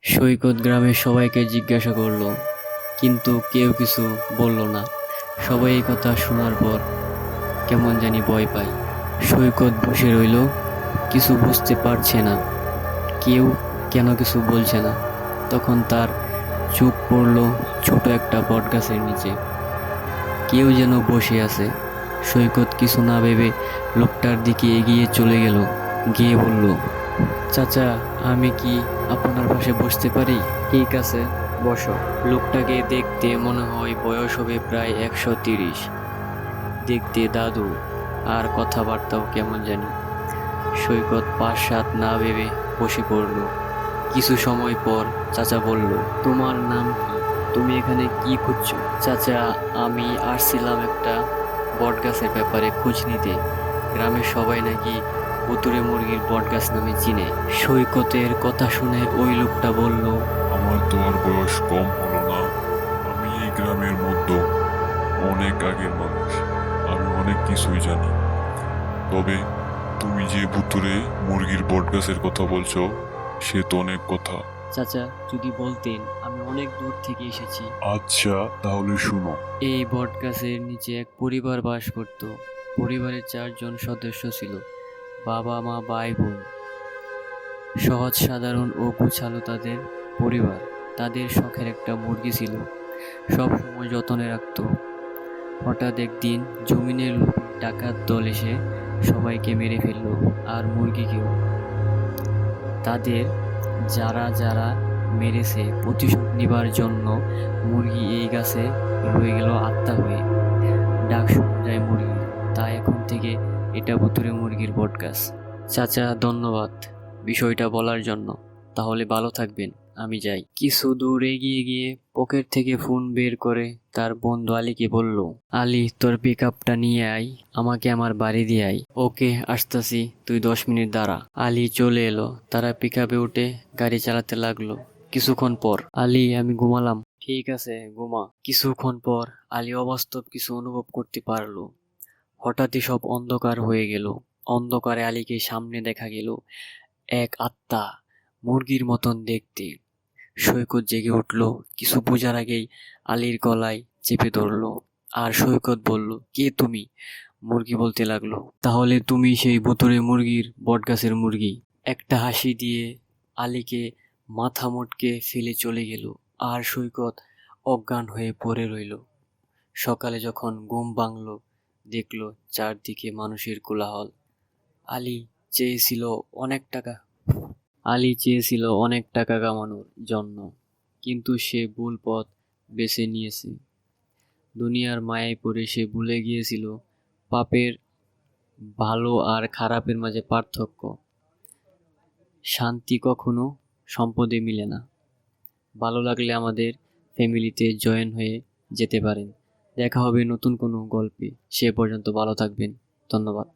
সৈকত গ্রামের সবাইকে জিজ্ঞাসা করলো, কিন্তু কেউ কিছু বলল না। সবাই এই কথা শোনার পর কেমন জানি ভয় পায়। সৈকত বসে রইল, কিছু বুঝতে পারছে না, কেউ কেন কিছু বলছে না। তখন তার চোখ পড়ল ছোট একটা বটগাছের নিচে। কেউ যেন বসে আছে। সৈকত কিছু না ভেবে লোকটার দিকে এগিয়ে চলে গেল, গিয়ে বলল, চাচা, আমি কি আপনার পাশে বসতে পারি? ঠিক আছে, বসো। লোকটাকে দেখতে মনে হয় বয়স হবে প্রায় 130। দেখতে দাদু, আর কথাবার্তাও কেমন জানি। সৈকত 5-7 না ভেবে বসে পড়ল। কিছু সময় পর চাচা বলল, তোমার নাম কি? তুমি এখানে কি খুঁজছো? চাচা, আমি আসছিলাম একটা বটগাছের ব্যাপারে খোঁজ নিতে। গ্রামের সবাই নাকি ভুতুড়ে মুরগির বটগাছ নামে চিনে। সৈকতের কথা শুনে ওই লোকটা বলল, আমার তো আর বয়স কম হলো না। আমি এই গ্রামের মধ্যে অনেক আগের মানুষ। আমি অনেক কিছুই জানি। তবে তুমি যে ভুতুরে মুরগির বটগাছের কথা বলছো, সে তো অনেক কথা। চাচা, যদি বলতেন, আমি অনেক দূর থেকে এসেছি। আচ্ছা, তাহলে শুনো। এই বটগাছের নিচে এক পরিবার বাস করত। পরিবারের 4 জন সদস্য ছিল, বাবা মা ভাই বোন। সহজ সাধারণ ও গোছালো তাদের পরিবার। তাদের শখের একটা মুরগি ছিল, সব সময় যত্নে রাখতো। হঠাৎ একদিন জমিনের লোভী ডাকাত দল এসে সবাইকে মেরে ফেললো, আর মুরগিকেও। তাদের যারা যারা মেরেছে প্রতিশোধ নেবার জন্য মুরগি এই গাছে রয়ে গেল আত্মা হয়ে। ডাক শোনা যায় মুরগির। তাই এখন থেকে এটা ভুতুড়ে মুরগির বটগাছ। চাচা, ধন্যবাদ বিষয়টা বলার জন্য। তাহলে ভালো থাকবেন, আমি যাই। কিছু দূর এগিয়ে গিয়ে পকেট থেকে ফোন বের করে তার বন্ধু আলীকে বলল, আলী, তোর পিক আপটা নিয়ে আয়, আমাকে আমার বাড়ি দিয়ে আয়। ওকে, আসতাছি, তুই 10 মিনিট দাঁড়া। আলী চলে এলো। তারা পিক আপে উঠে গাড়ি চালাতে লাগলো। কিছুক্ষণ পর, আলী, আমি ঘুমালাম। ঠিক আছে, ঘুমা। কিছুক্ষণ পর আলী অবাস্তব কিছু অনুভব করতে পারলো। হঠাৎই সব অন্ধকার হয়ে গেল। অন্ধকারে আলীকে সামনে দেখা গেল এক আত্মা, মুরগির মতন দেখতে। সৈকত জেগে উঠল। কিছু বোঝার আগেই আলীর গলায় চেপে ধরলো। আর সৈকত বলল, কে তুমি? মুরগি বলতে লাগলো, তাহলে তুমি সেই ভুতুড়ে মুরগির বটগাছের মুরগি। একটা হাসি দিয়ে আলীকে মাথা মোটকে ফেলে চলে গেল। আর সৈকত অজ্ঞান হয়ে পড়ে রইল। সকালে যখন ঘুম ভাঙল, দেখলো চারদিকে মানুষের কোলাহল। আলী চেয়েছিল অনেক টাকা আলী চেয়েছিল অনেক টাকা কামানোর জন্য, কিন্তু সে ভুল পথ বেছে নিয়েছে। দুনিয়ার মায়ায় পড়ে সে ভুলে গিয়েছিল পাপের, ভালো আর খারাপের মাঝে পার্থক্য। শান্তি কখনো সম্পদে মিলে না। ভালো লাগলে আমাদের ফ্যামিলিতে জয়েন হয়ে যেতে পারেন। দেখা হবে নতুন কোনো গল্পে। সে পর্যন্ত ভালো থাকবেন। ধন্যবাদ।